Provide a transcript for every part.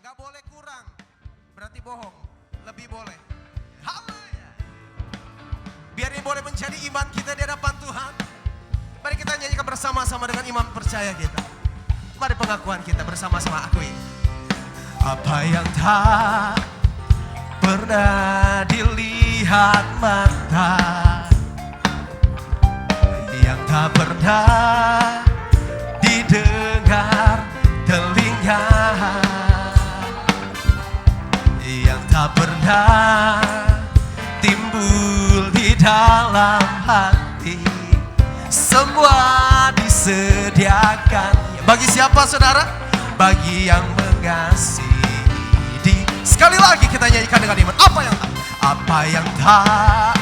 Gak boleh kurang, berarti bohong. Lebih boleh. Haleluya. Biar ini boleh menjadi iman kita di hadapan Tuhan. Mari kita nyanyikan bersama-sama dengan iman percaya kita. Mari pengakuan kita bersama-sama akui. Apa yang tak pernah dilihat mata, yang tak pernah didengar telinga, yang tak pernah timbul di dalam hati, semua disediakan. Bagi siapa saudara? Bagi yang mengasihi. Sekali lagi kita nyanyikan dengan iman. Apa yang tak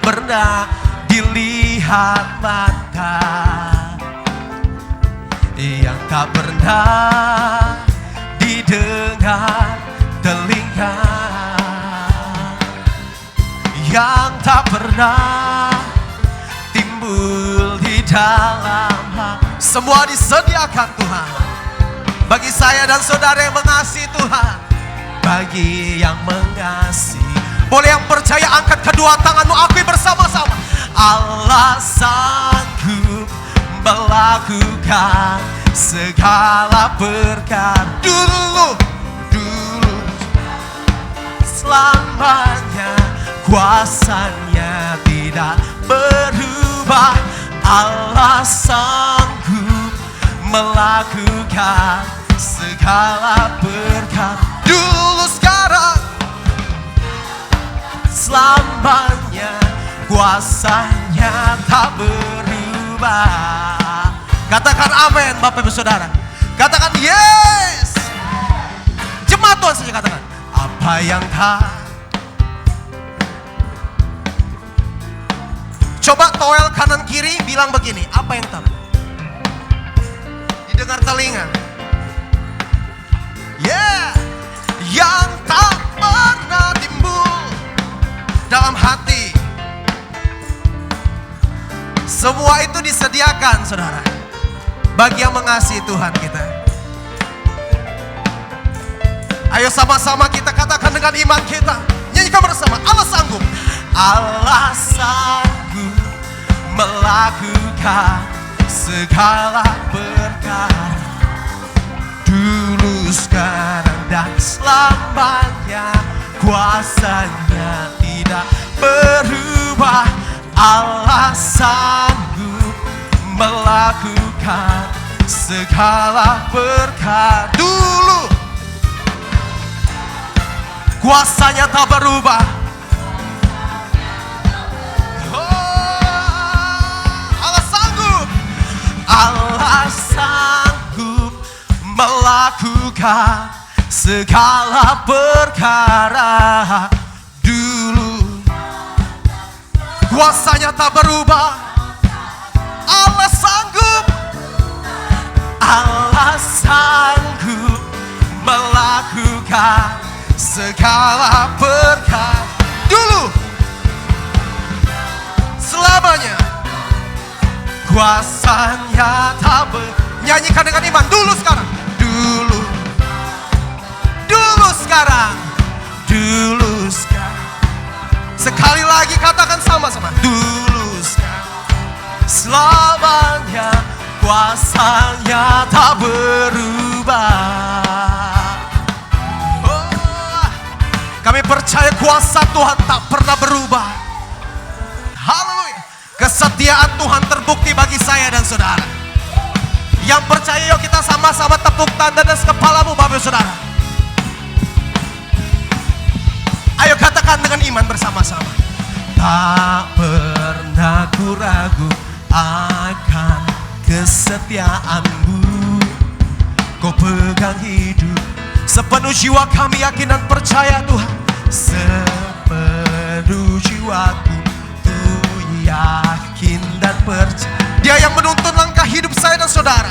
pernah dilihat mata, yang tak pernah didengar telinga, yang tak pernah timbul di dalam hati, semua disediakan Tuhan bagi saya dan saudara yang mengasihi Tuhan. Bagi yang mengasihi, boleh yang percaya angkat kedua tanganmu, akui bersama-sama. Allah sanggup melakukan segala perkara. Dulu selamanya kuasanya tidak berubah. Allah sanggup melakukan segala perkara. Dulu sekarang selamanya kuasanya tak berubah. Katakan amin Bapak Ibu Saudara. Katakan yes. Jemaat Tuhan saja katakan. Apa yang tak. Coba toel kanan kiri bilang begini. Apa yang tak didengar telinga? Yeah. Yang tak pernah timbul dalam hati, semua itu disediakan saudara bagi yang mengasihi Tuhan kita. Ayo sama-sama kita katakan dengan iman kita, nyanyikan bersama. Allah sanggup, Allah sanggup melakukan segala perkara. Dulu, sekarang, dan selamanya kuasanya tidak berubah. Allah sanggup melakukan segala perkara. Dulu kuasanya tak berubah. Allah sanggup, Allah sanggup melakukan segala perkara. Dulu kuasanya tak berubah. Allah sanggup, Allah sanggup melakukan segala perkara. Dulu selamanya kuasanya tak berubah. Nyanyikan dengan iman. Dulu sekarang, dulu sekarang, dulu sekarang. Sekali lagi katakan sama-sama. Dulu sekarang, selamanya kuasanya tak berubah. Oh, kami percaya kuasa Tuhan tak pernah berubah. Haleluya. Kesetiaan Tuhan terbukti bagi saya dan saudara. Yang percaya yuk kita sama-sama tepuk tangan dan kepalamu Bapak Saudara. Ayo katakan dengan iman bersama-sama. Tak pernah ku ragu akan kesetiaanmu. Kau pegang hidup sepenuh jiwa, kami yakin dan percaya Tuhan. Sepenuh jiwaku ku yakin dan percaya. Dia yang menuntun langkah hidup saya dan saudara.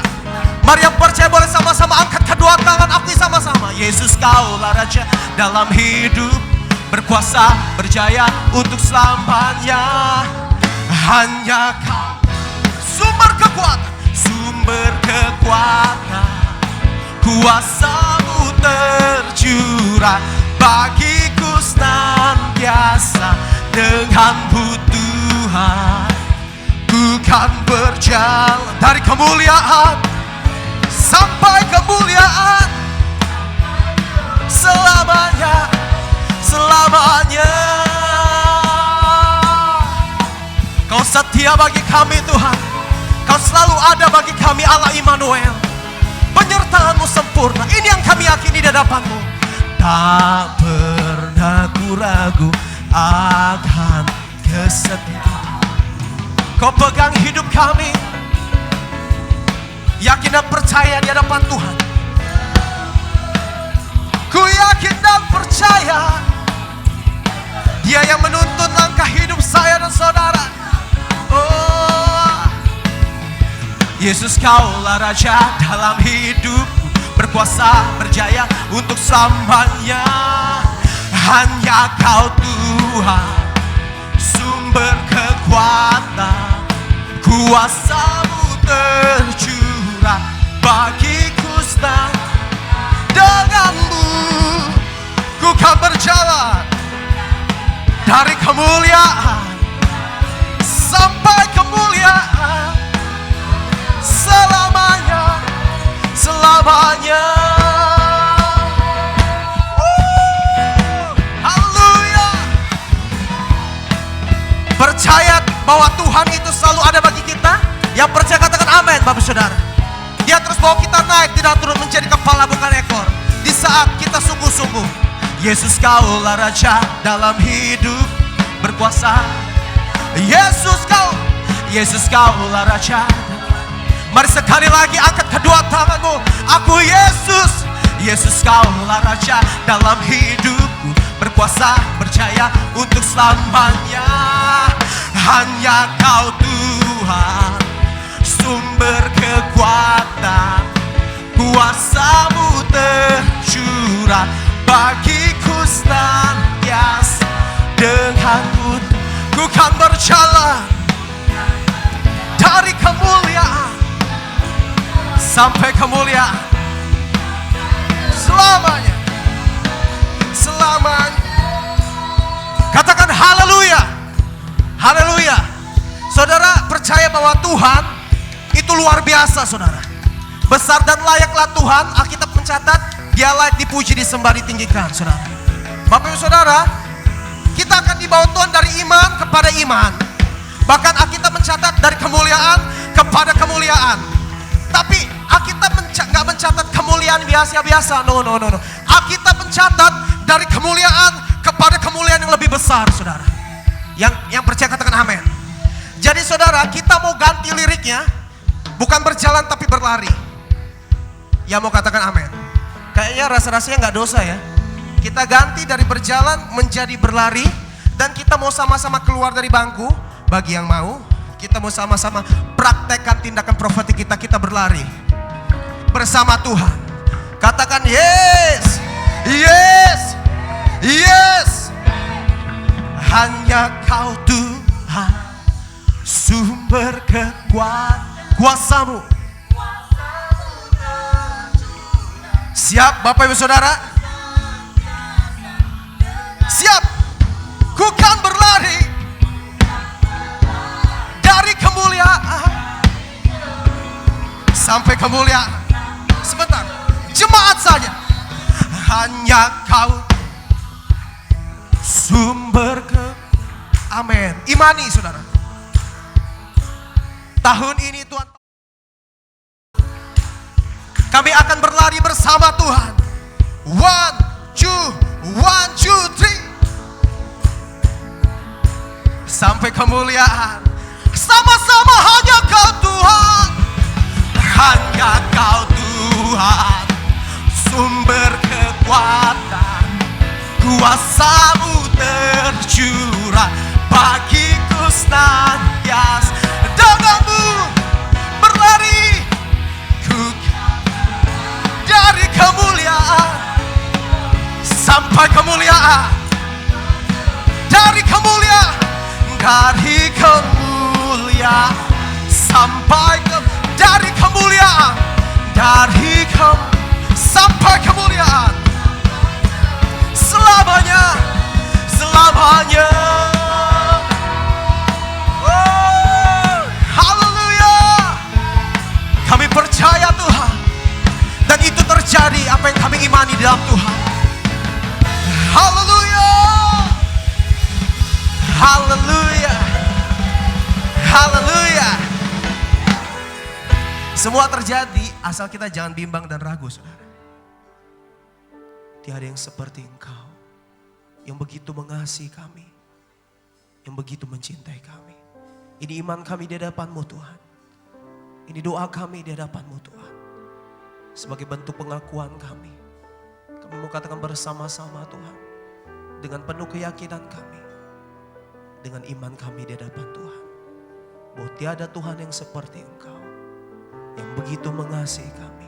Mari yang percaya boleh sama-sama angkat kedua tangan, akui sama-sama. Yesus kaulah Raja dalam hidup, berkuasa, berjaya untuk selamanya. Hanya Kau sumber kekuatan, kuasa-Mu tercurah bagiku senantiasa. Denganmu Tuhan, ku kan berjalan dari kemuliaan sampai kemuliaan, selamanya, selamanya. Kau setia bagi kami Tuhan, Kau selalu ada bagi kami Allah Immanuel. Penyertaan-Mu sempurna, ini yang kami yakini di hadapan-Mu. Tak pernah ku ragu akan kesetiaan. Kau pegang hidup kami, yakin dan percaya di hadapan Tuhan. Ku yakin dan percaya Dia yang menuntun langkah hidup saya dan saudara. Oh, Yesus, Kaulah Raja dalam hidupku, berkuasa berjaya untuk selamanya. Hanya Kau Tuhan, sumber kekuatan, kuasa-Mu tercurah bagiku senang. Denganmu ku kan berjalan dari kemuliaan sampai kemuliaan, selamanya, selamanya. Percaya bahwa Tuhan itu selalu ada bagi kita. Yang percaya katakan amin, Bapak Saudara. Dia terus bawa kita naik, tidak turun, menjadi kepala bukan ekor. Di saat kita sungguh-sungguh. Yesus, Kaulah Raja dalam hidup, berkuasa. Yesus Kaulah Raja. Mari sekali lagi angkat kedua tanganmu. Aku Yesus, Yesus Kaulah Raja dalam hidupku, berkuasa berjaya untuk selamanya. Hanya Kau Tuhan, sumber kekuatan, kuasa-Mu tercurah bagiku senantiasa. Denganmu ku kan berjalan dari kemuliaan sampai kemuliaan, selamanya, selamanya. Katakan haleluya, haleluya. Saudara percaya bahwa Tuhan itu luar biasa, saudara. Besar dan layaklah Tuhan. Alkitab mencatat Dia layak dipuji, disembah, ditinggikan, saudara. Bapak Ibu Saudara, kita akan dibawa Tuhan dari iman kepada iman. Bahkan Alkitab mencatat dari kemuliaan kepada kemuliaan. Tapi Alkitab nggak mencatat kemuliaan biasa-biasa. No. Alkitab mencatat dari kemuliaan kepada kemuliaan yang lebih besar, saudara. Yang percaya katakan amin. Jadi saudara, kita mau ganti liriknya, bukan berjalan tapi berlari. Ya mau katakan amin. Kayaknya rasa-rasanya nggak dosa ya. Kita ganti dari berjalan menjadi berlari, dan kita mau sama-sama keluar dari bangku. Bagi yang mau, kita mau sama-sama praktekkan tindakan profetik kita berlari bersama Tuhan. Katakan yes, yes, yes. Hanya Kau Tuhan, sumber kekuatan, kuasa-Mu. Siap Bapak Ibu Saudara? Siap. Ku kan berlari dari kemuliaan sampai kemuliaan. Sebentar, jemaat saja. Hanya Kau sumber amin. Imani saudara. Tahun ini Tuhan, kami akan berlari bersama Tuhan. 1, 2, 3. Sampai kemuliaan. Sama-sama hanya Kau Tuhan. Hanya Kau Tuhan, sumber kekuatan, kuasa-Mu tercurah bagiku senantiasa. Denganmu berlari ku dari kemuliaan sampai kemuliaan, dari kemuliaan sampai dari kemuliaan sampai kemuliaan. terjadi apa yang kami imani dalam Tuhan. Haleluya. Haleluya. Haleluya. Semua terjadi asal kita jangan bimbang dan ragu, saudara. Tiada yang seperti Engkau yang begitu mengasihi kami, yang begitu mencintai kami. Ini iman kami di hadapan-Mu Tuhan. Ini doa kami di hadapan-Mu Tuhan. Sebagai bentuk pengakuan kami mau katakan bersama-sama Tuhan. Dengan penuh keyakinan kami, dengan iman kami di hadapan Tuhan, bahwa tiada Tuhan yang seperti Engkau, yang begitu mengasihi kami.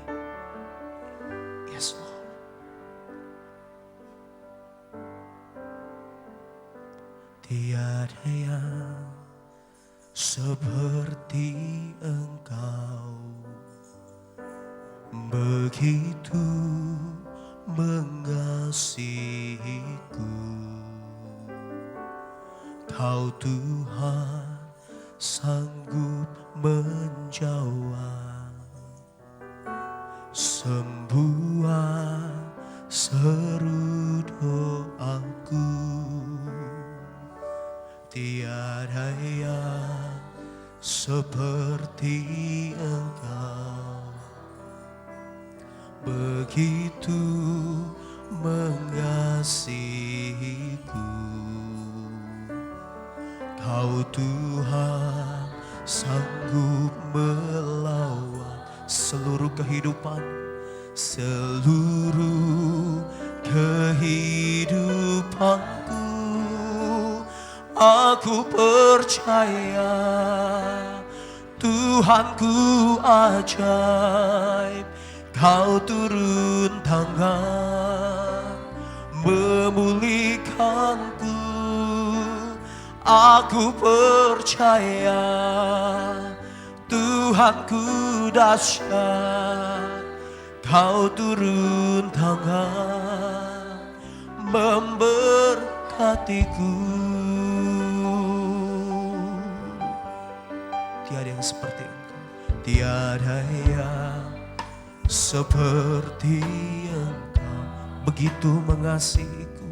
Yes Lord. Tiada yang seperti Engkau, begitu mengasihiku. Kau Tuhan sanggup menjawab semua seru doaku. Tiada yang seperti Engkau, begitu mengasihiku. Kau Tuhan sanggup melawan seluruh kehidupan, seluruh kehidupanku. Aku percaya Tuhanku ajaib. Kau turun tangan memulihkanku. Aku percaya Tuhanku dahsyat. Kau turun tangan memberkatiku. Tiada yang seperti Engkau, tiada yang seperti Engkau, begitu mengasihiku.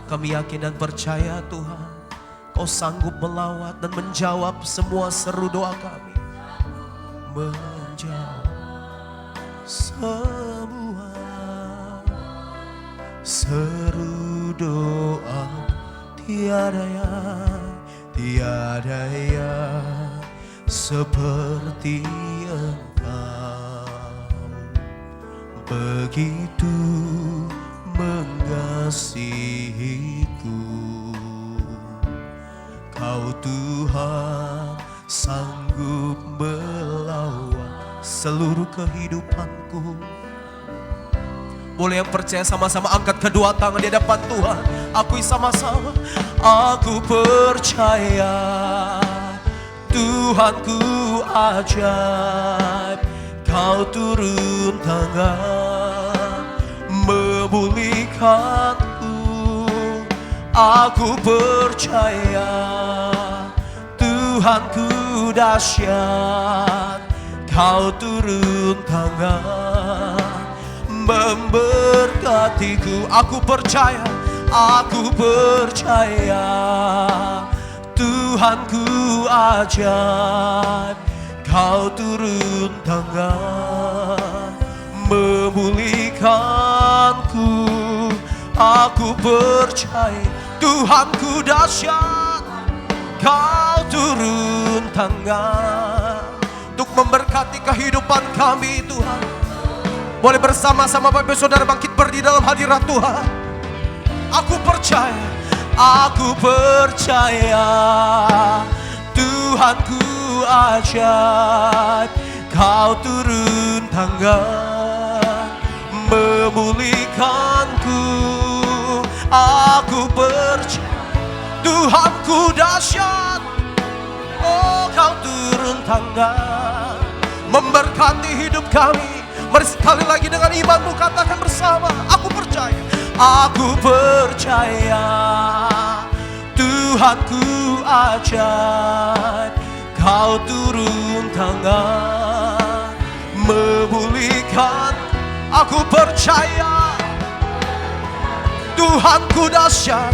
Kami yakin dan percaya Tuhan, Kau sanggup melawat dan menjawab semua seru doa kami. Menjawab semua seru doa. Tiada yang seperti Engkau, begitu mengasihiku. Kau Tuhan sanggup melawan seluruh kehidupanku. Boleh yang percaya sama-sama angkat kedua tangan di hadapan Tuhan. Akui sama-sama. Aku percaya Tuhanku ajaib. Kau turun tangan memulihkanku. Aku percaya Tuhanku dahsyat. Kau turun tangan memberkatiku. Aku percaya Tuhanku ajaib. Kau turun tangan memulihkanku. Aku percaya Tuhanku dahsyat. Kau turun tangan untuk memberkati kehidupan kami Tuhan. Boleh bersama-sama Bapak Ibu Saudara bangkit berdiri dalam hadirat Tuhan. Aku percaya Tuhanku ajaib. Kau turun tangan memulihkanku. Aku percaya Tuhanku dahsyat. Oh, Kau turun tangan memberkati hidup kami. Mari sekali lagi dengan imanmu katakan bersama. Aku percaya Tuhanku ajaib. Kau turun tangan memulihkan. Aku percaya Tuhanku dahsyat,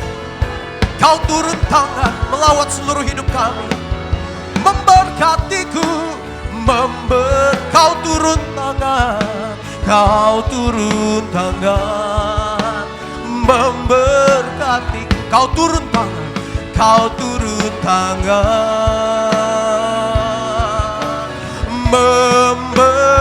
Kau turun tangan melawat seluruh hidup kami, memberkatiku, Kau turun tangan, Kau turun tangan, memberkati, Kau turun tangan, Kau turun tangan, memberkatiku.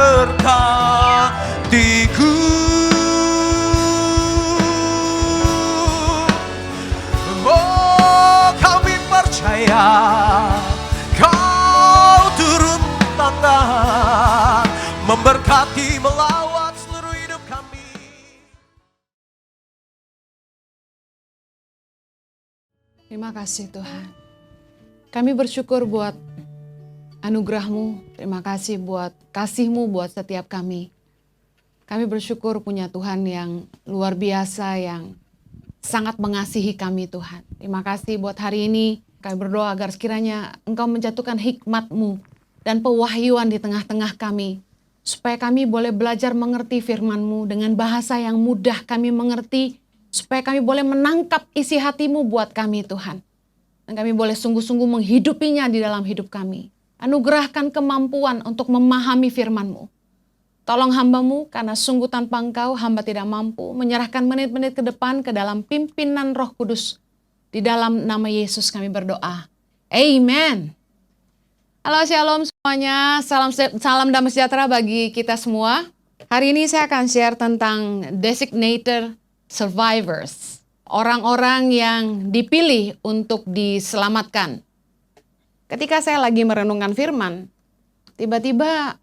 Oh, kami percaya Kau turun tangan, memberkati, melawat seluruh hidup kami. Terima kasih Tuhan. Kami bersyukur buat anugerah-Mu. Terima kasih buat kasih-Mu buat setiap kami. Kami bersyukur punya Tuhan yang luar biasa, yang sangat mengasihi kami Tuhan. Terima kasih buat hari ini. Kami berdoa agar sekiranya Engkau menjatuhkan hikmat-Mu dan pewahyuan di tengah-tengah kami, supaya kami boleh belajar mengerti firman-Mu dengan bahasa yang mudah kami mengerti, supaya kami boleh menangkap isi hati-Mu buat kami Tuhan. Dan kami boleh sungguh-sungguh menghidupinya di dalam hidup kami. Anugerahkan kemampuan untuk memahami firman-Mu. Tolong hamba-Mu, karena sungguh tanpa Engkau hamba tidak mampu, menyerahkan menit-menit ke depan ke dalam pimpinan Roh Kudus. Di dalam nama Yesus kami berdoa. Amen. Halo shalom semuanya, salam damai sejahtera bagi kita semua. Hari ini saya akan share tentang designated survivors. Orang-orang yang dipilih untuk diselamatkan. Ketika saya lagi merenungkan firman, tiba-tiba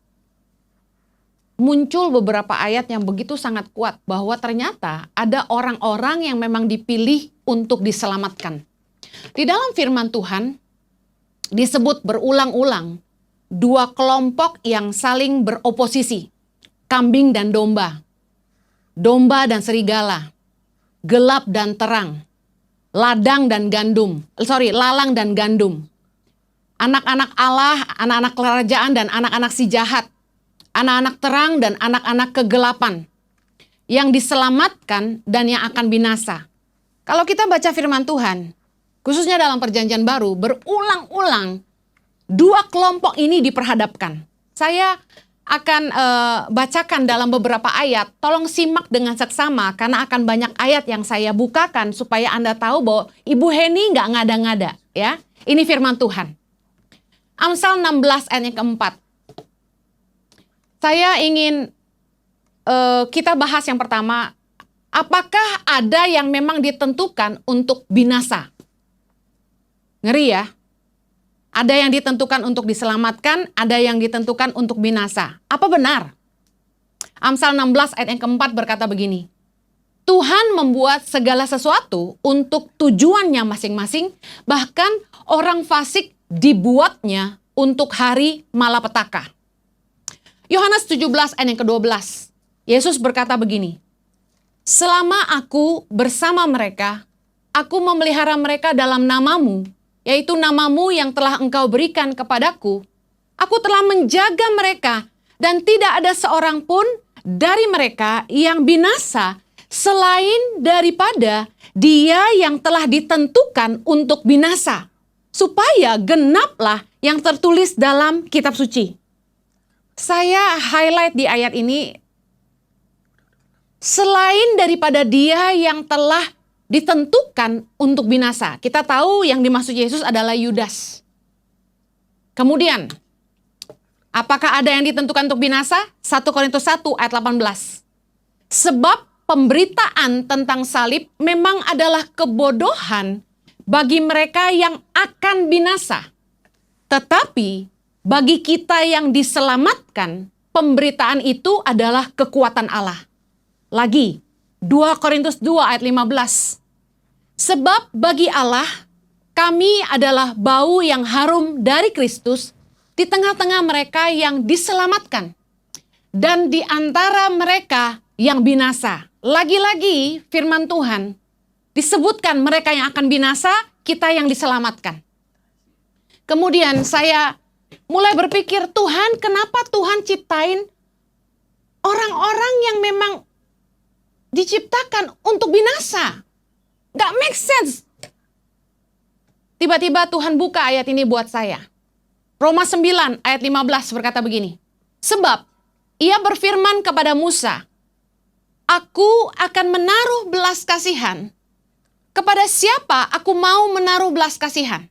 muncul beberapa ayat yang begitu sangat kuat bahwa ternyata ada orang-orang yang memang dipilih untuk diselamatkan. Di dalam firman Tuhan disebut berulang-ulang dua kelompok yang saling beroposisi, kambing dan domba, domba dan serigala, gelap dan terang, lalang dan gandum, anak-anak Allah, anak-anak kerajaan dan anak-anak si jahat, anak-anak terang dan anak-anak kegelapan, yang diselamatkan dan yang akan binasa. Kalau kita baca firman Tuhan, khususnya dalam Perjanjian Baru, berulang-ulang dua kelompok ini diperhadapkan. Saya akan bacakan dalam beberapa ayat. Tolong simak dengan seksama karena akan banyak ayat yang saya bukakan supaya Anda tahu bahwa Ibu Heni nggak ngada-ngada. Ya, ini firman Tuhan. Amsal 16 ayat yang keempat. Saya ingin kita bahas yang pertama. Apakah ada yang memang ditentukan untuk binasa? Ngeri ya. Ada yang ditentukan untuk diselamatkan, ada yang ditentukan untuk binasa. Apa benar? Amsal 16 ayat yang keempat berkata begini. Tuhan membuat segala sesuatu untuk tujuannya masing-masing, bahkan orang fasik dibuatnya untuk hari malapetaka. Yohanes 17 ayat yang ke-12. Yesus berkata begini. Selama aku bersama mereka, aku memelihara mereka dalam namamu, yaitu namamu yang telah engkau berikan kepadaku. Aku telah menjaga mereka dan tidak ada seorang pun dari mereka yang binasa selain daripada dia yang telah ditentukan untuk binasa, supaya genaplah yang tertulis dalam kitab suci. Saya highlight di ayat ini, selain daripada dia yang telah ditentukan untuk binasa. Kita tahu yang dimaksud Yesus adalah Yudas. Kemudian, apakah ada yang ditentukan untuk binasa? 1 Korintus 1 ayat 18. Sebab pemberitaan tentang salib memang adalah kebodohan bagi mereka yang akan binasa. Tetapi bagi kita yang diselamatkan, pemberitaan itu adalah kekuatan Allah. Lagi, 2 Korintus 2 ayat 15. Sebab bagi Allah, kami adalah bau yang harum dari Kristus di tengah-tengah mereka yang diselamatkan dan di antara mereka yang binasa. Lagi-lagi firman Tuhan disebutkan mereka yang akan binasa, kita yang diselamatkan. Kemudian saya mulai berpikir, Tuhan, kenapa Tuhan ciptain orang-orang yang memang diciptakan untuk binasa. Gak make sense. Tiba-tiba Tuhan buka ayat ini buat saya. Roma 9 ayat 15 berkata begini. Sebab ia berfirman kepada Musa, Aku akan menaruh belas kasihan. Kepada siapa aku mau menaruh belas kasihan?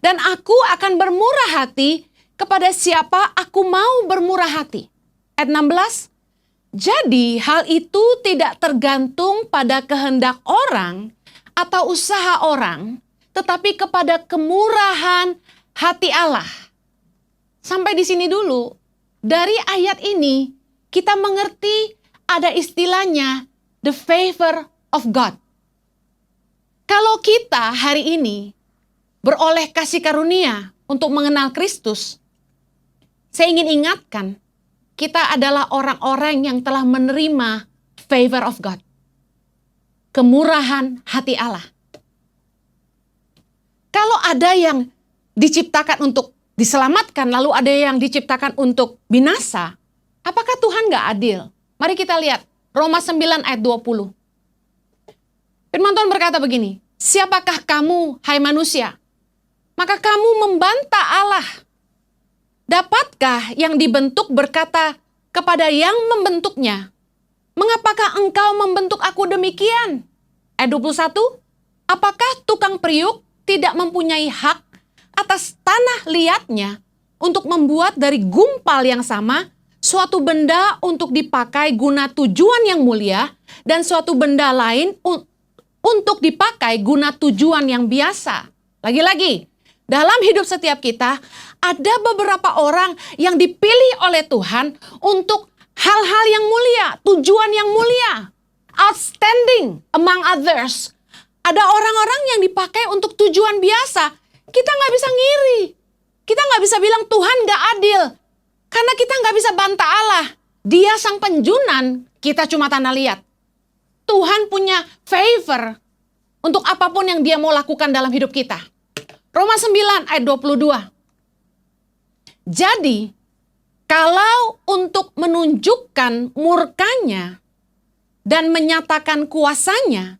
Dan aku akan bermurah hati kepada siapa aku mau bermurah hati. Ayat 16. Jadi hal itu tidak tergantung pada kehendak orang atau usaha orang, tetapi kepada kemurahan hati Allah. Sampai di sini dulu. Dari ayat ini kita mengerti ada istilahnya the favor of God. Kalau kita hari ini beroleh kasih karunia untuk mengenal Kristus, saya ingin ingatkan, kita adalah orang-orang yang telah menerima favor of God. Kemurahan hati Allah. Kalau ada yang diciptakan untuk diselamatkan, lalu ada yang diciptakan untuk binasa, apakah Tuhan gak adil? Mari kita lihat Roma 9 ayat 20. Firman Tuhan berkata begini, siapakah kamu, hai manusia? Maka kamu membantah Allah. Dapatkah yang dibentuk berkata kepada yang membentuknya, mengapakah engkau membentuk aku demikian? Ayat 21, apakah tukang periuk tidak mempunyai hak atas tanah liatnya untuk membuat dari gumpal yang sama suatu benda untuk dipakai guna tujuan yang mulia dan suatu benda lain untuk dipakai guna tujuan yang biasa. Lagi-lagi, dalam hidup setiap kita ada beberapa orang yang dipilih oleh Tuhan untuk hal-hal yang mulia, tujuan yang mulia, outstanding among others. Ada orang-orang yang dipakai untuk tujuan biasa. Kita nggak bisa ngiri. Kita nggak bisa bilang Tuhan nggak adil. Karena kita nggak bisa bantah Allah. Dia sang penjunan, kita cuma tanah liat. Tuhan punya favor untuk apapun yang dia mau lakukan dalam hidup kita. Roma 9 ayat 22. Jadi, kalau untuk menunjukkan murkanya dan menyatakan kuasanya,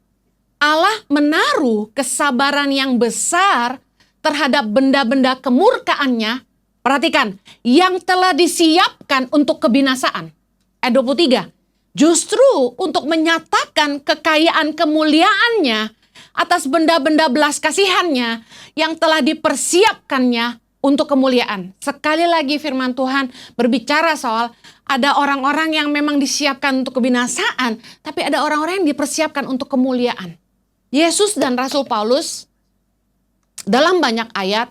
Allah menaruh kesabaran yang besar terhadap benda-benda kemurkaannya, perhatikan, yang telah disiapkan untuk kebinasaan. Ayat 23, justru untuk menyatakan kekayaan kemuliaannya atas benda-benda belas kasihannya yang telah dipersiapkannya untuk kemuliaan. Sekali lagi firman Tuhan berbicara soal ada orang-orang yang memang disiapkan untuk kebinasaan, tapi ada orang-orang yang dipersiapkan untuk kemuliaan. Yesus dan Rasul Paulus dalam banyak ayat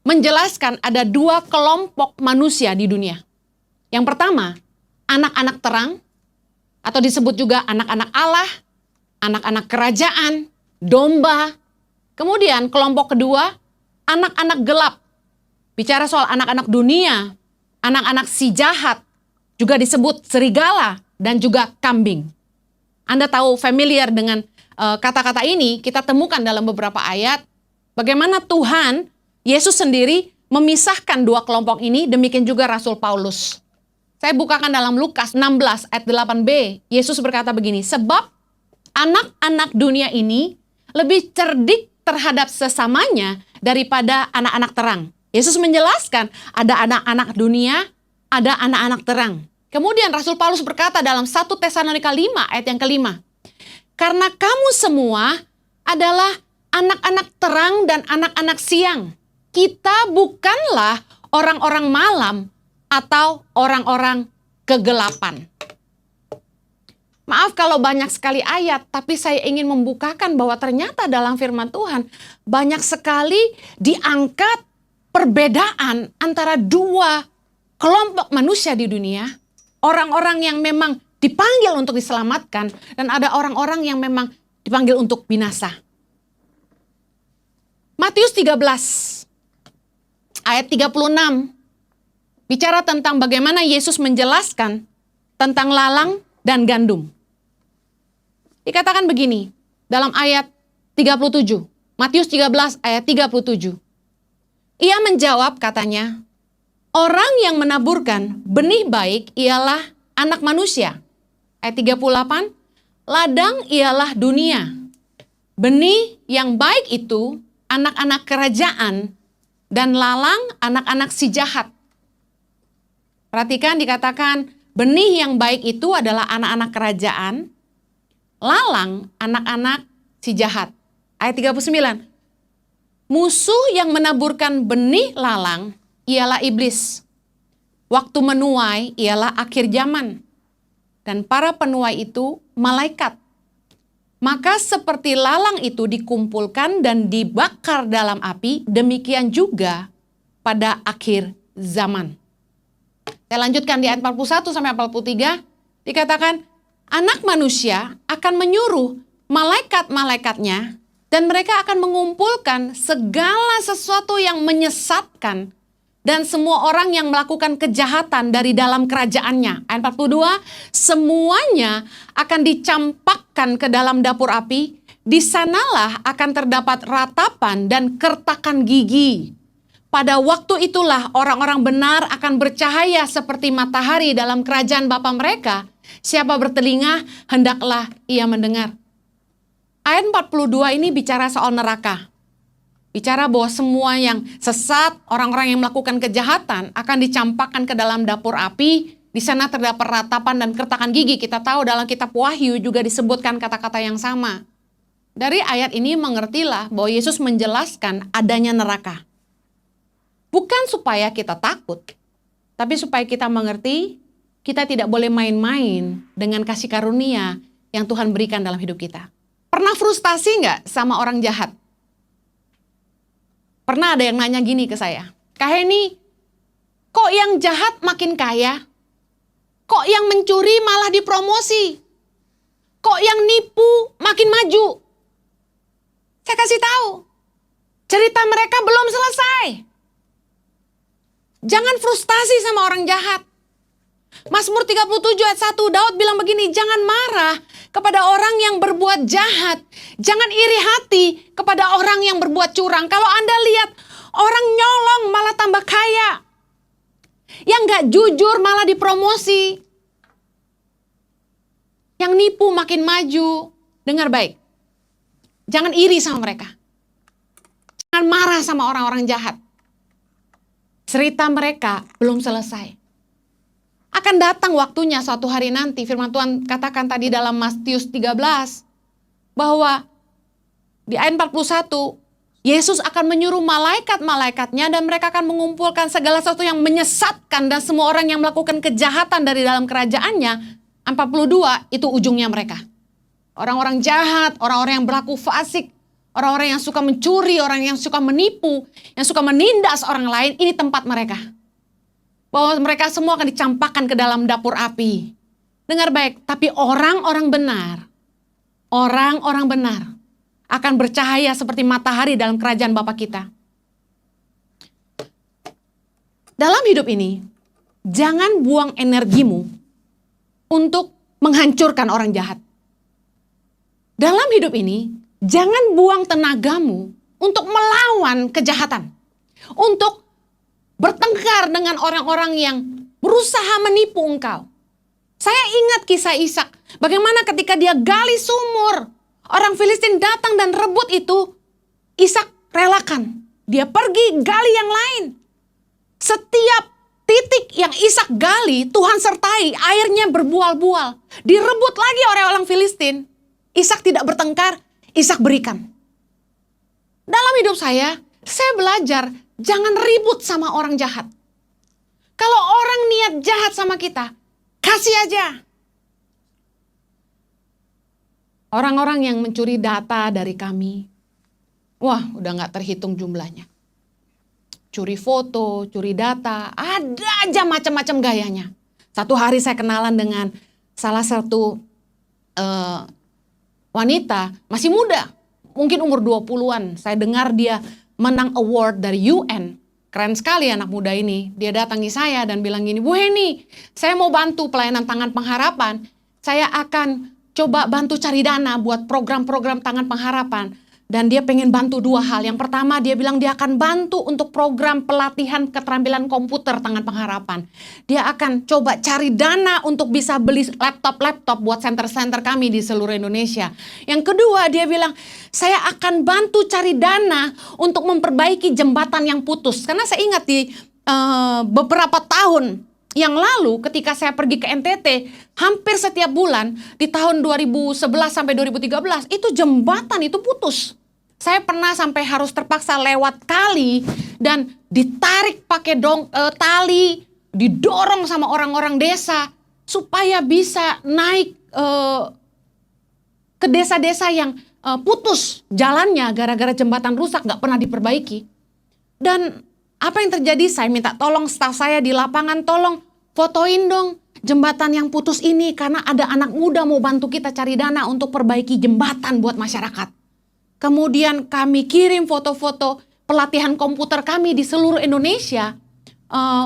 menjelaskan ada dua kelompok manusia di dunia. Yang pertama, anak-anak terang, atau disebut juga anak-anak Allah, anak-anak kerajaan, domba. Kemudian kelompok kedua, anak-anak gelap. Bicara soal anak-anak dunia, anak-anak si jahat, juga disebut serigala dan juga kambing. Anda tahu familiar dengan kata-kata ini, kita temukan dalam beberapa ayat. Bagaimana Tuhan, Yesus sendiri memisahkan dua kelompok ini, demikian juga Rasul Paulus. Saya bukakan dalam Lukas 16 ayat 8b, Yesus berkata begini, sebab anak-anak dunia ini lebih cerdik terhadap sesamanya daripada anak-anak terang. Yesus menjelaskan ada anak-anak dunia, ada anak-anak terang. Kemudian Rasul Paulus berkata dalam 1 Tesalonika 5 ayat yang kelima, karena kamu semua adalah anak-anak terang dan anak-anak siang. Kita bukanlah orang-orang malam atau orang-orang kegelapan. Maaf kalau banyak sekali ayat, tapi saya ingin membukakan bahwa ternyata dalam firman Tuhan banyak sekali diangkat perbedaan antara dua kelompok manusia di dunia. Orang-orang yang memang dipanggil untuk diselamatkan dan ada orang-orang yang memang dipanggil untuk binasa. Matius 13 ayat 36 bicara tentang bagaimana Yesus menjelaskan tentang lalang dan gandum. Dikatakan begini dalam ayat 37. Matius 13 ayat 37. Ia menjawab katanya, Orang yang menaburkan benih baik ialah anak manusia. Ayat 38, ladang ialah dunia. Benih yang baik itu anak-anak kerajaan dan lalang anak-anak si jahat. Perhatikan dikatakan benih yang baik itu adalah anak-anak kerajaan, lalang anak-anak si jahat. Ayat 39, musuh yang menaburkan benih lalang ialah iblis. Waktu menuai ialah akhir zaman. Dan para penuai itu malaikat. Maka seperti lalang itu dikumpulkan dan dibakar dalam api, demikian juga pada akhir zaman. Saya lanjutkan di ayat 41 sampai 43, dikatakan, anak manusia akan menyuruh malaikat-malaikatnya dan mereka akan mengumpulkan segala sesuatu yang menyesatkan dan semua orang yang melakukan kejahatan dari dalam kerajaannya. Ayat 42, semuanya akan dicampakkan ke dalam dapur api. Di sanalah akan terdapat ratapan dan kertakan gigi. Pada waktu itulah orang-orang benar akan bercahaya seperti matahari dalam kerajaan Bapa mereka. Siapa bertelinga, hendaklah ia mendengar. Ayat 42 ini bicara soal neraka. Bicara bahwa semua yang sesat, orang-orang yang melakukan kejahatan akan dicampakkan ke dalam dapur api. Di sana terdapat ratapan dan kertakan gigi. Kita tahu dalam kitab Wahyu juga disebutkan kata-kata yang sama. Dari ayat ini mengertilah bahwa Yesus menjelaskan adanya neraka. Bukan supaya kita takut, tapi supaya kita mengerti kita tidak boleh main-main dengan kasih karunia yang Tuhan berikan dalam hidup kita. Pernah frustasi nggak sama orang jahat? Pernah ada yang nanya gini ke saya, Kak Heni, kok yang jahat makin kaya? Kok yang mencuri malah dipromosi? Kok yang nipu makin maju? Saya kasih tahu, cerita mereka belum selesai. Jangan frustasi sama orang jahat. Mazmur 37 ayat 1, Daud bilang begini, jangan marah kepada orang yang berbuat jahat. Jangan iri hati kepada orang yang berbuat curang. Kalau Anda lihat orang nyolong malah tambah kaya. Yang gak jujur malah dipromosi. Yang nipu makin maju. Dengar baik. Jangan iri sama mereka. Jangan marah sama orang-orang jahat. Cerita mereka belum selesai. Akan datang waktunya suatu hari nanti, firman Tuhan katakan tadi dalam Matius 13, bahwa di ayat 41, Yesus akan menyuruh malaikat-malaikatnya dan mereka akan mengumpulkan segala sesuatu yang menyesatkan dan semua orang yang melakukan kejahatan dari dalam kerajaannya. 42 itu ujungnya mereka. Orang-orang jahat, orang-orang yang berlaku fasik, orang-orang yang suka mencuri, orang yang suka menipu, yang suka menindas orang lain, ini tempat mereka. Bahwa mereka semua akan dicampakkan ke dalam dapur api. Dengar baik, tapi orang-orang benar akan bercahaya seperti matahari dalam kerajaan Bapa kita. Dalam hidup ini, jangan buang energimu untuk menghancurkan orang jahat. Dalam hidup ini, jangan buang tenagamu untuk melawan kejahatan. Untuk bertengkar dengan orang-orang yang berusaha menipu engkau. Saya ingat kisah Ishak. Bagaimana ketika dia gali sumur. Orang Filistin datang dan rebut itu. Ishak relakan. Dia pergi gali yang lain. Setiap titik yang Ishak gali, Tuhan sertai. Airnya berbual-bual. Direbut lagi oleh orang Filistin. Ishak tidak bertengkar. Ishak berikan. Dalam hidup saya belajar. Jangan ribut sama orang jahat. Kalau orang niat jahat sama kita, kasih aja. Orang-orang yang mencuri data dari kami, wah udah gak terhitung jumlahnya. Curi foto, curi data, ada aja macam-macam gayanya. Satu hari saya kenalan dengan salah satu wanita, masih muda, mungkin umur 20-an. Saya dengar dia menang award dari UN. Keren sekali anak muda ini. Dia datangi saya dan bilang gini, Bu Heni, saya mau bantu pelayanan Tangan Pengharapan. Saya akan coba bantu cari dana buat program-program Tangan Pengharapan. Dan dia pengen bantu dua hal. Yang pertama dia bilang dia akan bantu untuk program pelatihan keterampilan komputer Tangan Pengharapan. Dia akan coba cari dana untuk bisa beli laptop-laptop buat center-center kami di seluruh Indonesia. Yang kedua dia bilang, saya akan bantu cari dana untuk memperbaiki jembatan yang putus. Karena saya ingat di beberapa tahun yang lalu ketika saya pergi ke NTT, hampir setiap bulan di tahun 2011 sampai 2013 itu jembatan itu putus. Saya pernah sampai harus terpaksa lewat kali dan ditarik pakai tali, didorong sama orang-orang desa supaya bisa naik ke desa-desa yang putus jalannya gara-gara jembatan rusak, nggak pernah diperbaiki. Dan apa yang terjadi? Saya minta tolong staf saya di lapangan, tolong fotoin dong jembatan yang putus ini karena ada anak muda mau bantu kita cari dana untuk perbaiki jembatan buat masyarakat. Kemudian kami kirim foto-foto pelatihan komputer kami di seluruh Indonesia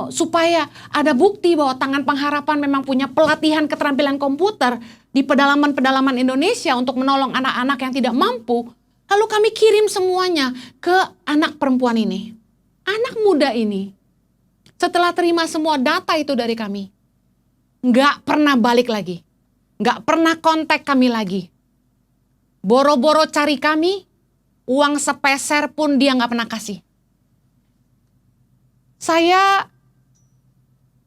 supaya ada bukti bahwa Tangan Pengharapan memang punya pelatihan keterampilan komputer di pedalaman-pedalaman Indonesia untuk menolong anak-anak yang tidak mampu. Lalu kami kirim semuanya ke anak perempuan ini. Anak muda ini setelah terima semua data itu dari kami, nggak pernah balik lagi. Nggak pernah kontak kami lagi. Boro-boro cari kami, uang sepeser pun dia nggak pernah kasih. Saya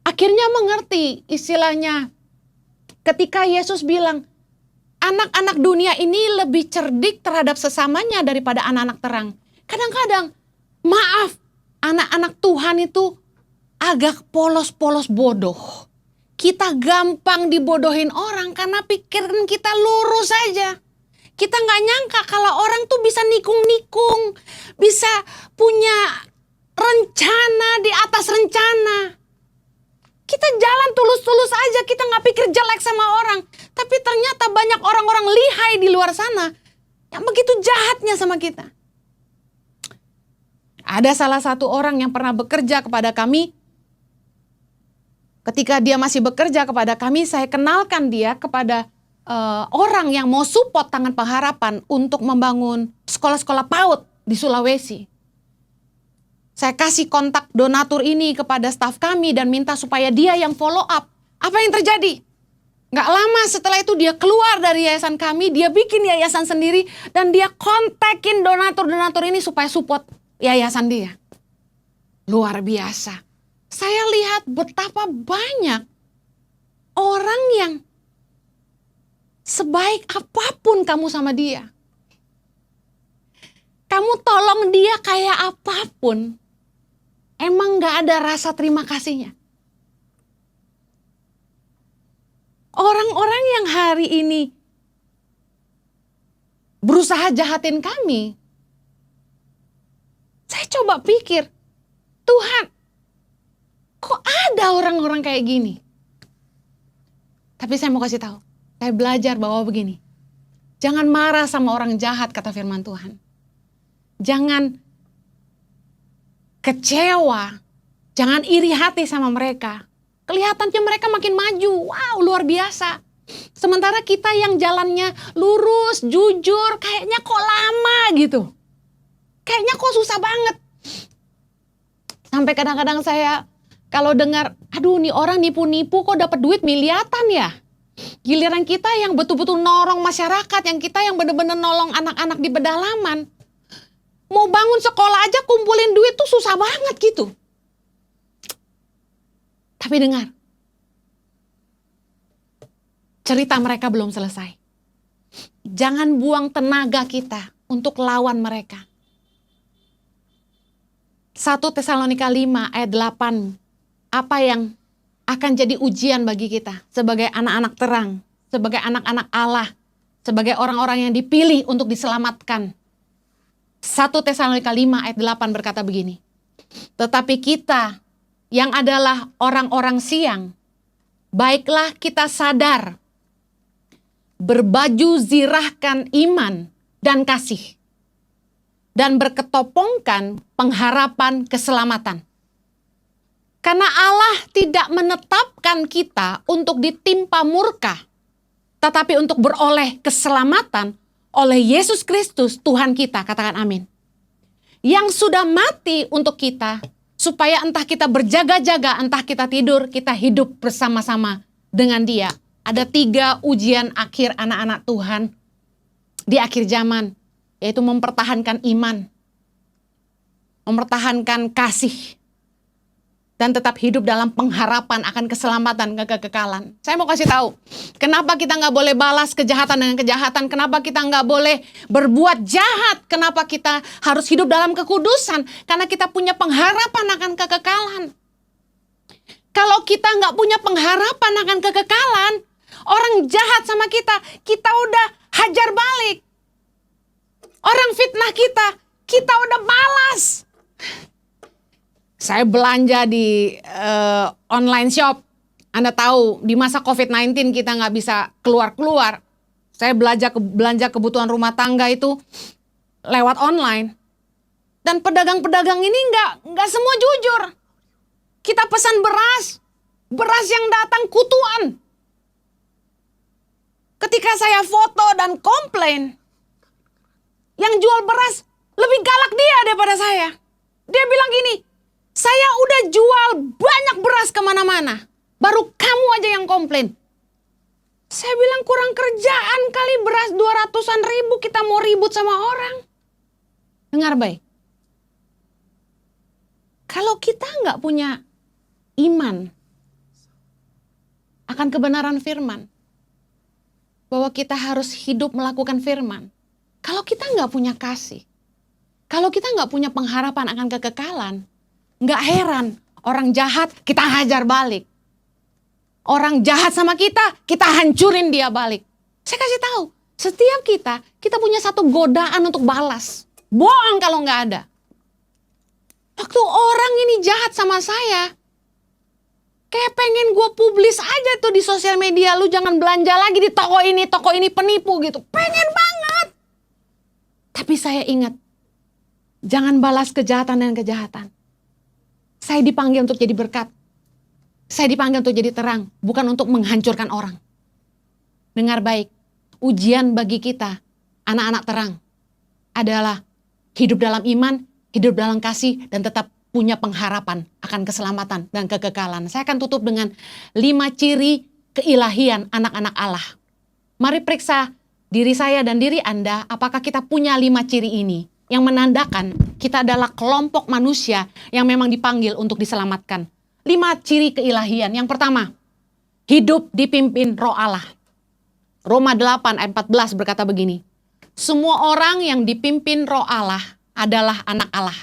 akhirnya mengerti istilahnya ketika Yesus bilang, anak-anak dunia ini lebih cerdik terhadap sesamanya daripada anak-anak terang. Kadang-kadang, maaf, anak-anak Tuhan itu agak polos-polos bodoh. Kita gampang dibodohin orang karena pikiran kita lurus saja. Kita nggak nyangka kalau orang tuh bisa nikung-nikung, bisa punya rencana di atas rencana. Kita jalan tulus-tulus aja, kita nggak pikir jelek sama orang. Tapi ternyata banyak orang-orang lihai di luar sana yang begitu jahatnya sama kita. Ada salah satu orang yang pernah bekerja kepada kami. Ketika dia masih bekerja kepada kami, saya kenalkan dia kepada orang yang mau support Tangan Pengharapan untuk membangun sekolah-sekolah PAUD di Sulawesi. Saya kasih kontak donatur ini kepada staf kami dan minta supaya dia yang follow up. Apa yang terjadi? Nggak lama setelah itu dia keluar dari yayasan kami, dia bikin yayasan sendiri dan dia kontakin donatur-donatur ini supaya support yayasan dia. Luar biasa. Saya lihat betapa banyak orang yang sebaik apapun kamu sama dia, kamu tolong dia kayak apapun, emang gak ada rasa terima kasihnya. Orang-orang yang hari ini berusaha jahatin kami, saya coba pikir, Tuhan, kok ada orang-orang kayak gini? Tapi saya mau kasih tahu, saya belajar bahwa begini, jangan marah sama orang jahat, kata firman Tuhan. Jangan kecewa, jangan iri hati sama mereka. Kelihatannya mereka makin maju, wow luar biasa. Sementara kita yang jalannya lurus, jujur, kayaknya kok lama gitu. Kayaknya kok susah banget. Sampai kadang-kadang saya kalau dengar, aduh nih orang nipu-nipu kok dapat duit miliatan ya. Giliran kita yang betul-betul nolong masyarakat, yang kita yang benar-benar nolong anak-anak di pedalaman. Mau bangun sekolah aja kumpulin duit tuh susah banget gitu. Tapi dengar, cerita mereka belum selesai. Jangan buang tenaga kita untuk lawan mereka. 1 Tesalonika 5 ayat 8, apa yang akan jadi ujian bagi kita sebagai anak-anak terang, sebagai anak-anak Allah, sebagai orang-orang yang dipilih untuk diselamatkan. 1 Tesalonika 5 ayat 8 berkata begini, tetapi kita yang adalah orang-orang siang, baiklah kita sadar, berbaju zirahkan iman dan kasih, dan berketopongkan pengharapan keselamatan. Karena Allah tidak menetapkan kita untuk ditimpa murka, tetapi untuk beroleh keselamatan oleh Yesus Kristus Tuhan kita, katakan amin. Yang sudah mati untuk kita, supaya entah kita berjaga-jaga, entah kita tidur, kita hidup bersama-sama dengan Dia. Ada 3 ujian akhir anak-anak Tuhan di akhir zaman, yaitu mempertahankan iman, mempertahankan kasih, dan tetap hidup dalam pengharapan akan keselamatan, kekekalan. Saya mau kasih tahu, kenapa kita nggak boleh balas kejahatan dengan kejahatan, kenapa kita nggak boleh berbuat jahat, kenapa kita harus hidup dalam kekudusan, karena kita punya pengharapan akan kekekalan. Kalau kita nggak punya pengharapan akan kekekalan, orang jahat sama kita, kita udah hajar balik. Orang fitnah kita udah balas. Saya belanja di online shop. Anda tahu di masa COVID-19 kita nggak bisa keluar-keluar. Saya belanja kebutuhan rumah tangga itu lewat online. Dan pedagang-pedagang ini nggak semua jujur. Kita pesan beras yang datang kutuan. Ketika saya foto dan komplain, yang jual beras lebih galak dia daripada saya. Dia bilang gini, saya udah jual banyak beras kemana-mana. Baru kamu aja yang komplain. Saya bilang kurang kerjaan kali, beras 200-an ribu kita mau ribut sama orang. Dengar baik. Kalau kita nggak punya iman akan kebenaran firman, bahwa kita harus hidup melakukan firman. Kalau kita nggak punya kasih, kalau kita nggak punya pengharapan akan kekekalan, nggak heran orang jahat kita hajar balik. Orang jahat sama kita hancurin dia balik. Saya kasih tahu, setiap kita punya satu godaan untuk balas. Bohong kalau nggak ada. Waktu orang ini jahat sama saya, kayak pengen gue publis aja tuh di sosial media. Lu jangan belanja lagi di toko ini penipu gitu. Pengen banget. Tapi saya ingat, jangan balas kejahatan dengan kejahatan. Saya dipanggil untuk jadi berkat. Saya dipanggil untuk jadi terang, bukan untuk menghancurkan orang. Dengar baik, ujian bagi kita, anak-anak terang, adalah hidup dalam iman, hidup dalam kasih, dan tetap punya pengharapan akan keselamatan dan kekekalan. Saya akan tutup dengan 5 ciri keilahian anak-anak Allah. Mari periksa diri saya dan diri Anda, apakah kita punya 5 ciri ini yang menandakan kita adalah kelompok manusia yang memang dipanggil untuk diselamatkan. 5 ciri keilahian. Yang pertama, hidup dipimpin Roh Allah. Roma 8 ayat 14 berkata begini, semua orang yang dipimpin Roh Allah adalah anak Allah.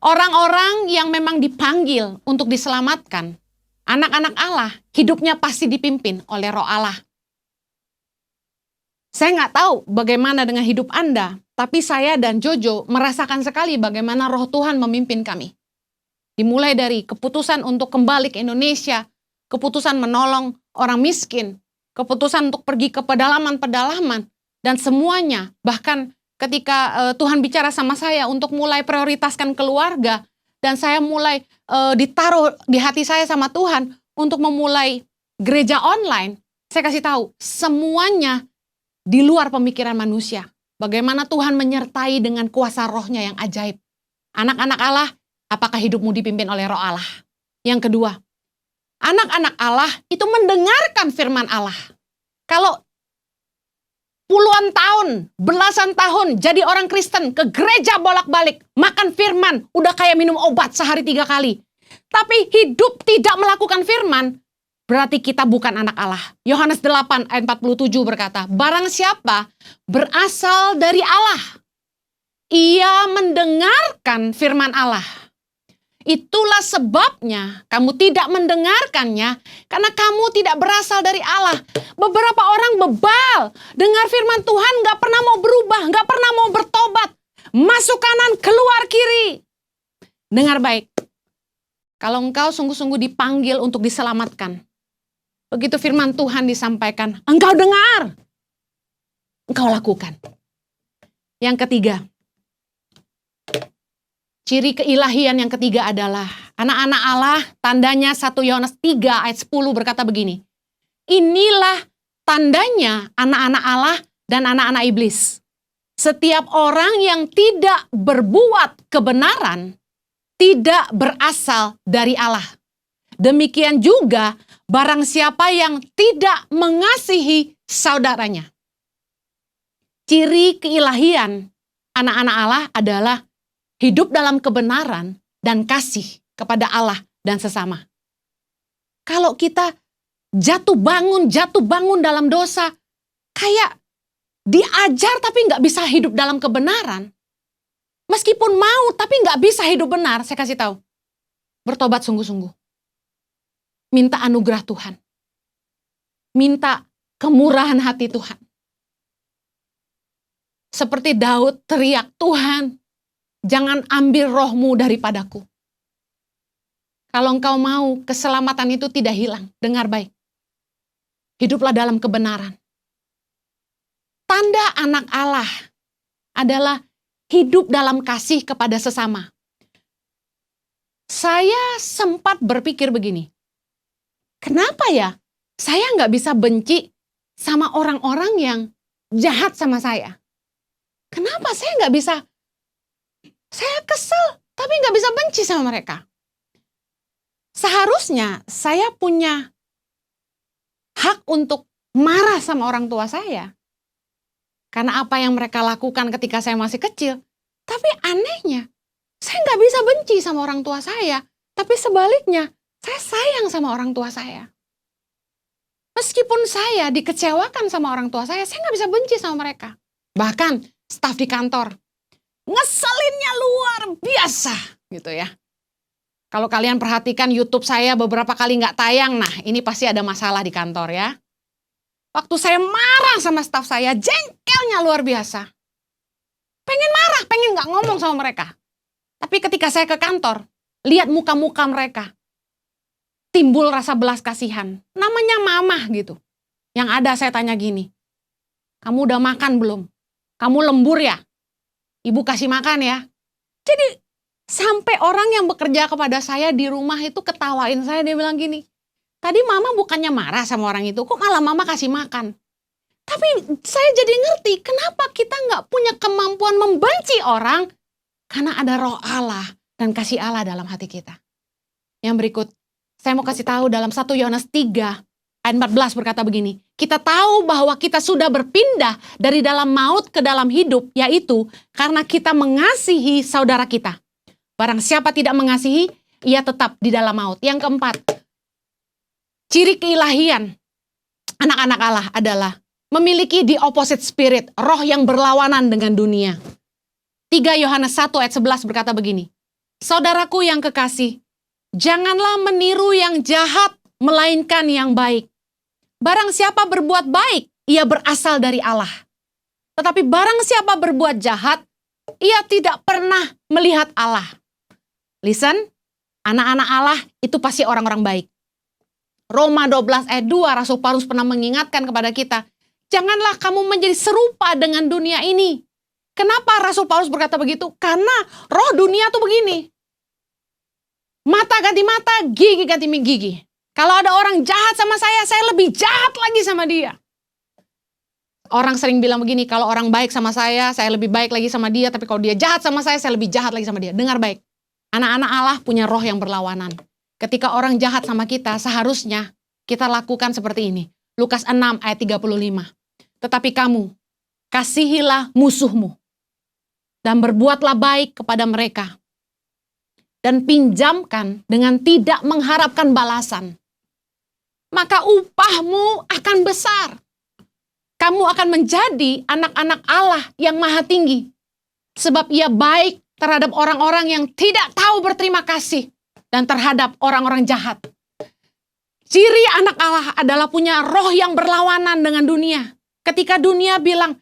Orang-orang yang memang dipanggil untuk diselamatkan, anak-anak Allah, hidupnya pasti dipimpin oleh Roh Allah. Saya nggak tahu bagaimana dengan hidup Anda, tapi saya dan Jojo merasakan sekali bagaimana Roh Tuhan memimpin kami. Dimulai dari keputusan untuk kembali ke Indonesia, keputusan menolong orang miskin, keputusan untuk pergi ke pedalaman-pedalaman, dan semuanya. Bahkan ketika Tuhan bicara sama saya untuk mulai prioritaskan keluarga, dan saya mulai ditaruh di hati saya sama Tuhan untuk memulai gereja online, saya kasih tahu, semuanya di luar pemikiran manusia. Bagaimana Tuhan menyertai dengan kuasa rohnya yang ajaib. Anak-anak Allah, apakah hidupmu dipimpin oleh Roh Allah? Yang kedua, anak-anak Allah itu mendengarkan firman Allah. Kalau puluhan tahun, belasan tahun jadi orang Kristen, ke gereja bolak-balik, makan firman, udah kayak minum obat sehari 3 kali. Tapi hidup tidak melakukan firman, berarti kita bukan anak Allah. Yohanes 8 ayat 47 berkata, barang siapa berasal dari Allah, ia mendengarkan firman Allah. Itulah sebabnya kamu tidak mendengarkannya, karena kamu tidak berasal dari Allah. Beberapa orang bebal, dengar firman Tuhan gak pernah mau berubah, gak pernah mau bertobat. Masuk kanan, keluar kiri. Dengar baik, kalau engkau sungguh-sungguh dipanggil untuk diselamatkan, begitu firman Tuhan disampaikan, engkau dengar, engkau lakukan. Yang ketiga, ciri keilahian yang ketiga adalah anak-anak Allah, tandanya 1 Yohanes 3 ayat 10 berkata begini. Inilah tandanya anak-anak Allah dan anak-anak iblis. Setiap orang yang tidak berbuat kebenaran tidak berasal dari Allah. Demikian juga barang siapa yang tidak mengasihi saudaranya. Ciri keilahian anak-anak Allah adalah hidup dalam kebenaran dan kasih kepada Allah dan sesama. Kalau kita jatuh bangun dalam dosa, kayak diajar tapi nggak bisa hidup dalam kebenaran. Meskipun mau tapi nggak bisa hidup benar, saya kasih tahu. Bertobat sungguh-sungguh. Minta anugerah Tuhan. Minta kemurahan hati Tuhan. Seperti Daud teriak, Tuhan, jangan ambil rohmu daripadaku. Kalau engkau mau keselamatan itu tidak hilang, dengar baik. Hiduplah dalam kebenaran. Tanda anak Allah adalah hidup dalam kasih kepada sesama. Saya sempat berpikir begini, kenapa ya saya nggak bisa benci sama orang-orang yang jahat sama saya? Kenapa saya nggak bisa? Saya kesel, tapi nggak bisa benci sama mereka. Seharusnya saya punya hak untuk marah sama orang tua saya. Karena apa yang mereka lakukan ketika saya masih kecil. Tapi anehnya, saya nggak bisa benci sama orang tua saya. Tapi sebaliknya, saya sayang sama orang tua saya. Meskipun saya dikecewakan sama orang tua saya nggak bisa benci sama mereka. Bahkan staf di kantor, ngeselinnya luar biasa gitu ya. Kalau kalian perhatikan YouTube saya beberapa kali nggak tayang, nah ini pasti ada masalah di kantor ya. Waktu saya marah sama staf saya, jengkelnya luar biasa. Pengen marah, pengen nggak ngomong sama mereka. Tapi ketika saya ke kantor, lihat muka-muka mereka, timbul rasa belas kasihan. Namanya mamah gitu. Yang ada saya tanya gini, kamu udah makan belum? Kamu lembur ya? Ibu kasih makan ya? Jadi sampai orang yang bekerja kepada saya di rumah itu ketawain saya, dia bilang gini, tadi mama bukannya marah sama orang itu, kok malah mama kasih makan? Tapi saya jadi ngerti kenapa kita nggak punya kemampuan membenci orang, karena ada roh Allah dan kasih Allah dalam hati kita. Yang berikut, saya mau kasih tahu dalam 1 Yohanes 3 ayat 14 berkata begini, kita tahu bahwa kita sudah berpindah dari dalam maut ke dalam hidup, yaitu karena kita mengasihi saudara kita. Barang siapa tidak mengasihi, ia tetap di dalam maut. Yang keempat, ciri keilahian anak-anak Allah adalah memiliki the opposite spirit, roh yang berlawanan dengan dunia. 3 Yohanes 1 ayat 11 berkata begini, saudaraku yang kekasih, janganlah meniru yang jahat, melainkan yang baik. Barang siapa berbuat baik, ia berasal dari Allah. Tetapi barang siapa berbuat jahat, ia tidak pernah melihat Allah. Listen, anak-anak Allah itu pasti orang-orang baik. Roma 12 ayat 2, Rasul Paulus pernah mengingatkan kepada kita, janganlah kamu menjadi serupa dengan dunia ini. Kenapa Rasul Paulus berkata begitu? Karena roh dunia tuh begini. Mata ganti mata, gigi ganti gigi. Kalau ada orang jahat sama saya lebih jahat lagi sama dia. Orang sering bilang begini, kalau orang baik sama saya lebih baik lagi sama dia. Tapi kalau dia jahat sama saya lebih jahat lagi sama dia. Dengar baik, anak-anak Allah punya roh yang berlawanan. Ketika orang jahat sama kita, seharusnya kita lakukan seperti ini. Lukas 6 ayat 35. Tetapi kamu, kasihilah musuhmu. Dan berbuatlah baik kepada mereka. Dan pinjamkan dengan tidak mengharapkan balasan. Maka upahmu akan besar. Kamu akan menjadi anak-anak Allah yang maha tinggi. Sebab ia baik terhadap orang-orang yang tidak tahu berterima kasih. Dan terhadap orang-orang jahat. Ciri anak Allah adalah punya roh yang berlawanan dengan dunia. Ketika dunia bilang,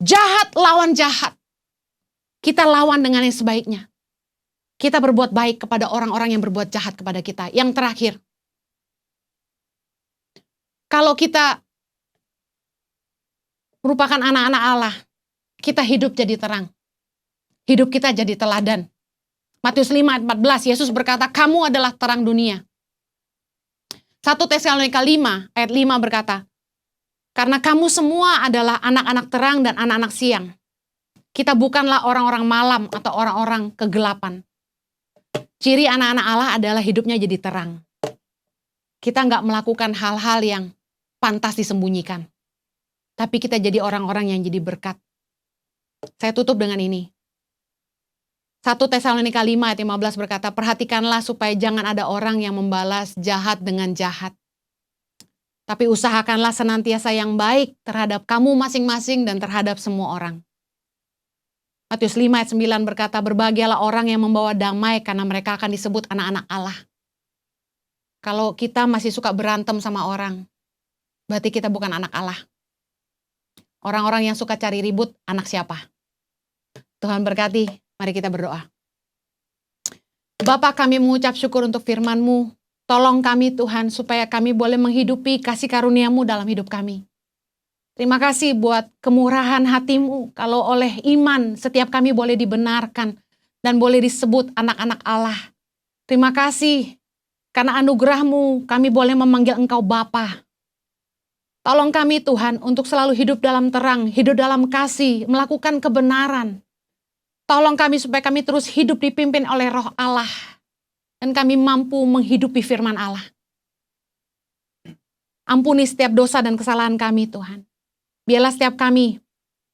jahat lawan jahat. Kita lawan dengan yang sebaiknya. Kita berbuat baik kepada orang-orang yang berbuat jahat kepada kita. Yang terakhir, kalau kita merupakan anak-anak Allah, kita hidup jadi terang. Hidup kita jadi teladan. Matius 5 ayat 14, Yesus berkata, kamu adalah terang dunia. 1 Tesalonika 5 ayat 5 berkata, Karena kamu semua adalah anak-anak terang dan anak-anak siang. Kita bukanlah orang-orang malam atau orang-orang kegelapan. Ciri anak-anak Allah adalah hidupnya jadi terang. Kita nggak melakukan hal-hal yang pantas disembunyikan. Tapi kita jadi orang-orang yang jadi berkat. Saya tutup dengan ini. 1 Tesalonika 5 ayat 15 berkata, perhatikanlah supaya jangan ada orang yang membalas jahat dengan jahat. Tapi usahakanlah senantiasa yang baik terhadap kamu masing-masing dan terhadap semua orang. Matius 5 ayat 9 berkata, berbahagialah orang yang membawa damai karena mereka akan disebut anak-anak Allah. Kalau kita masih suka berantem sama orang, berarti kita bukan anak Allah. Orang-orang yang suka cari ribut, anak siapa? Tuhan berkati, mari kita berdoa. Bapa, kami mengucap syukur untuk firman-Mu. Tolong kami Tuhan supaya kami boleh menghidupi kasih karunia-Mu dalam hidup kami. Terima kasih buat kemurahan hati-Mu kalau oleh iman setiap kami boleh dibenarkan dan boleh disebut anak-anak Allah. Terima kasih karena anugerah-Mu kami boleh memanggil Engkau Bapa. Tolong kami Tuhan untuk selalu hidup dalam terang, hidup dalam kasih, melakukan kebenaran. Tolong kami supaya kami terus hidup dipimpin oleh Roh Allah. Dan kami mampu menghidupi firman Allah. Ampuni setiap dosa dan kesalahan kami Tuhan. Biarlah setiap kami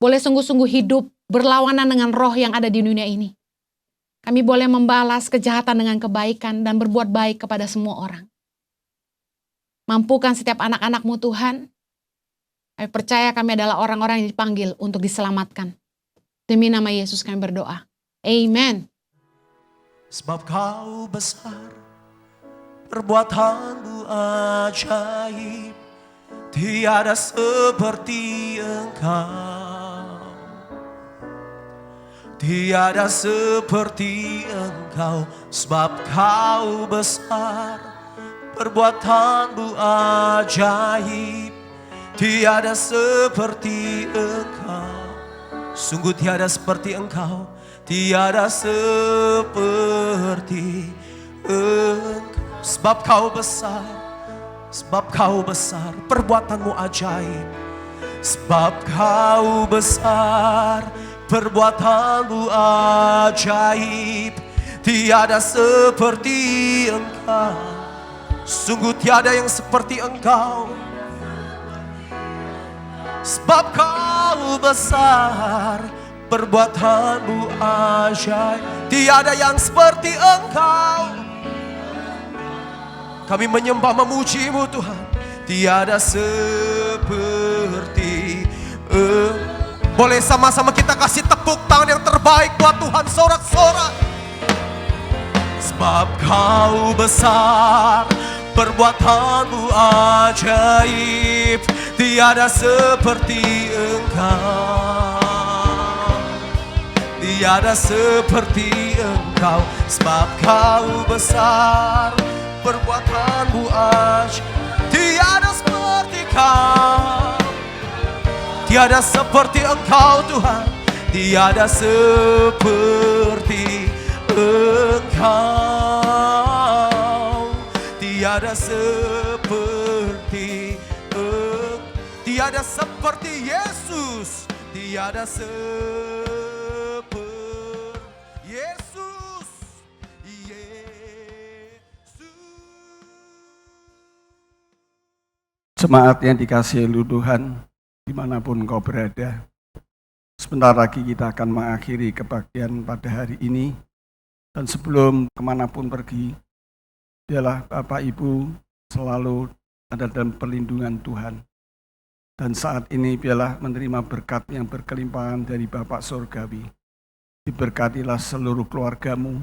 boleh sungguh-sungguh hidup berlawanan dengan roh yang ada di dunia ini. Kami boleh membalas kejahatan dengan kebaikan dan berbuat baik kepada semua orang. Mampukan setiap anak-anak-Mu Tuhan. Kami percaya kami adalah orang-orang yang dipanggil untuk diselamatkan. Demi nama Yesus kami berdoa. Amen. Sebab Kau besar, perbuatan-Mu ajaib, tiada seperti Engkau. Tiada seperti Engkau, sebab Kau besar, perbuatan-Mu ajaib, tiada seperti Engkau. Sungguh tiada seperti Engkau. Tiada seperti Engkau. Sebab Kau besar, sebab Kau besar, perbuatan-Mu ajaib. Sebab Kau besar, perbuatan-Mu ajaib, tiada seperti Engkau. Sungguh tiada yang seperti Engkau. Sebab Kau besar, perbuatan-Mu ajaib, tiada yang seperti Engkau. Kami menyembah memuji-Mu Tuhan. Tiada seperti Boleh sama-sama kita kasih tepuk tangan yang terbaik buat Tuhan, sorak-sorak. Sebab Kau besar, perbuatan-Mu ajaib, tiada seperti Engkau. Tiada seperti Engkau. Sebab Kau besar, perbuatan-Mu ajaib, tiada seperti Kau. Tiada seperti Engkau Tuhan. Tiada seperti Engkau. Tiada seperti tiada seperti Yesus. Tiada seperti Yesus. Jemaat yang dikasihi Tuhan, dimanapun engkau berada, sebentar lagi kita akan mengakhiri kebaktian pada hari ini. Dan sebelum kemanapun pergi, biarlah Bapak Ibu selalu ada dalam perlindungan Tuhan. Dan saat ini biarlah menerima berkat yang berkelimpahan dari Bapa Surgawi. Diberkatilah seluruh keluargamu,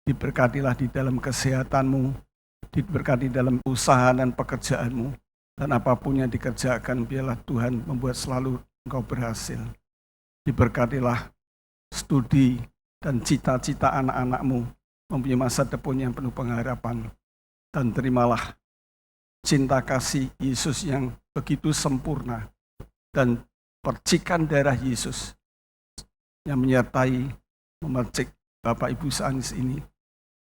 diberkatilah di dalam kesehatanmu, diberkati dalam usaha dan pekerjaanmu. Dan apapun yang dikerjakan, biarlah Tuhan membuat selalu engkau berhasil. Diberkatilah studi dan cita-cita anak-anakmu, mempunyai masa depan yang penuh pengharapan. Dan terimalah cinta kasih Yesus yang begitu sempurna, dan percikan darah Yesus yang menyertai, memercik Bapak Ibu Sanis ini,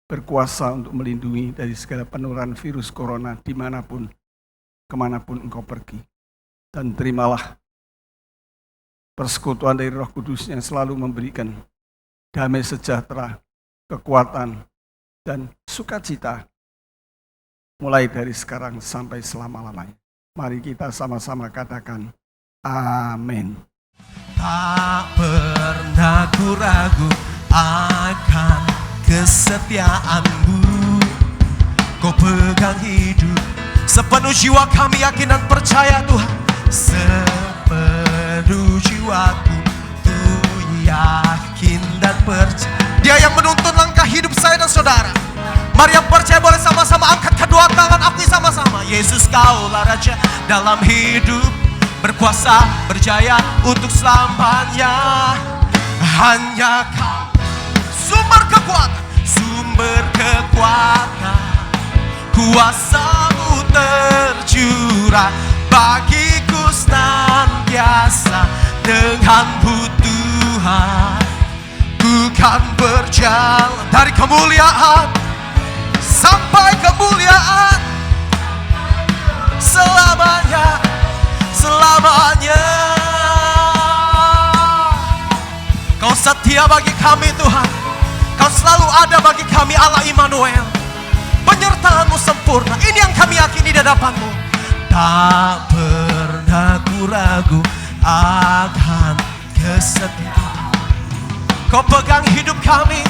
berkuasa untuk melindungi dari segala penularan virus corona dimanapun, kemanapun engkau pergi. Dan terimalah persekutuan dari Roh Kudus yang selalu memberikan damai sejahtera, kekuatan, dan sukacita mulai dari sekarang sampai selama-lamanya. Mari kita sama-sama katakan amin. Tak pernah ku ragu akan kesetiaan-Mu. Kau pegang hidup sepenuh jiwa, kami yakin dan percaya Tuhan. Sepenuh jiwaku ku yakin dan percaya. Dia yang menuntun langkah hidup saya dan saudara. Mari yang percaya boleh sama-sama angkat kedua tangan, akui sama-sama. Yesus, Kaulah Raja dalam hidup, berkuasa, berjaya untuk selamanya. Hanya Kau sumber kekuatan, kuasa-Mu tercurah bagiku senantiasa. Dengan-Mu Tuhan, ku kan berjalan dari kemuliaan sampai kemuliaan, selamanya, selamanya. Kau setia bagi kami Tuhan, Kau selalu ada bagi kami, Allah Immanuel. Penyertaan-Mu sempurna, ini yang kami yakini di hadapan-Mu. Tak pernah ku ragu akan kesetiaan. Kau pegang hidup kami,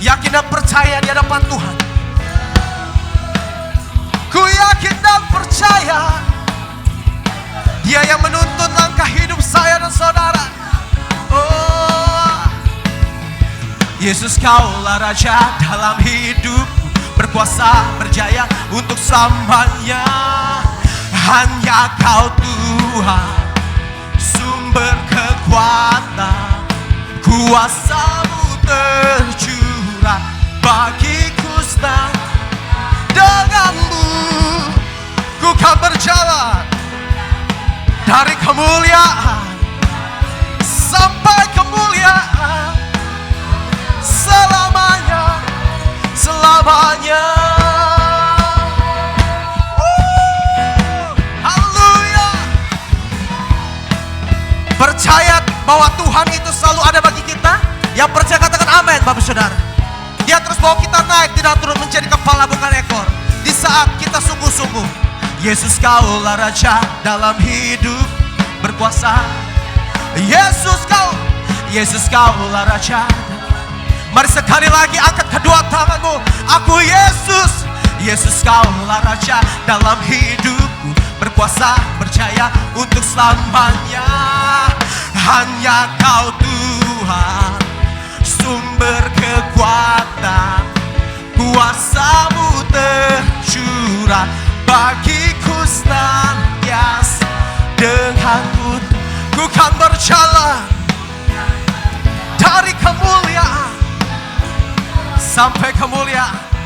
yakin dan percaya di hadapan Tuhan. Ku yakin dan percaya, Dia yang menuntun langkah hidup saya dan saudara. Oh, Yesus, Kaulah Raja dalam hidupku, berkuasa, berjaya untuk selamanya. Hanya Kau Tuhan, sumber kekuatan, kuasa-Mu tercurah bagiku senang. Dengan-Mu ku kan berjalan dari kemuliaan sampai kemuliaan, selamanya, selamanya. Haleluya. Percaya bahwa Tuhan itu selalu ada bagi kita. Yang percaya katakan amin, Bapak Saudara. Dia terus bawa kita naik, tidak turun, menjadi kepala bukan ekor. Di saat kita sungguh-sungguh. Yesus, Kaulah Raja dalam hidup, berkuasa. Yesus, Kaulah Raja. Mari sekali lagi angkat kedua tanganmu. Aku Yesus, Yesus, Kaulah Raja dalam hidupku, berkuasa, berjaya untuk selamanya. Hanya Kau Tuhan, sumber kekuatan, kuasa-Mu tercurah bagiku senantiasa. Dengan-Mu ku kan berjalan dari kemuliaan sampai kemuliaan.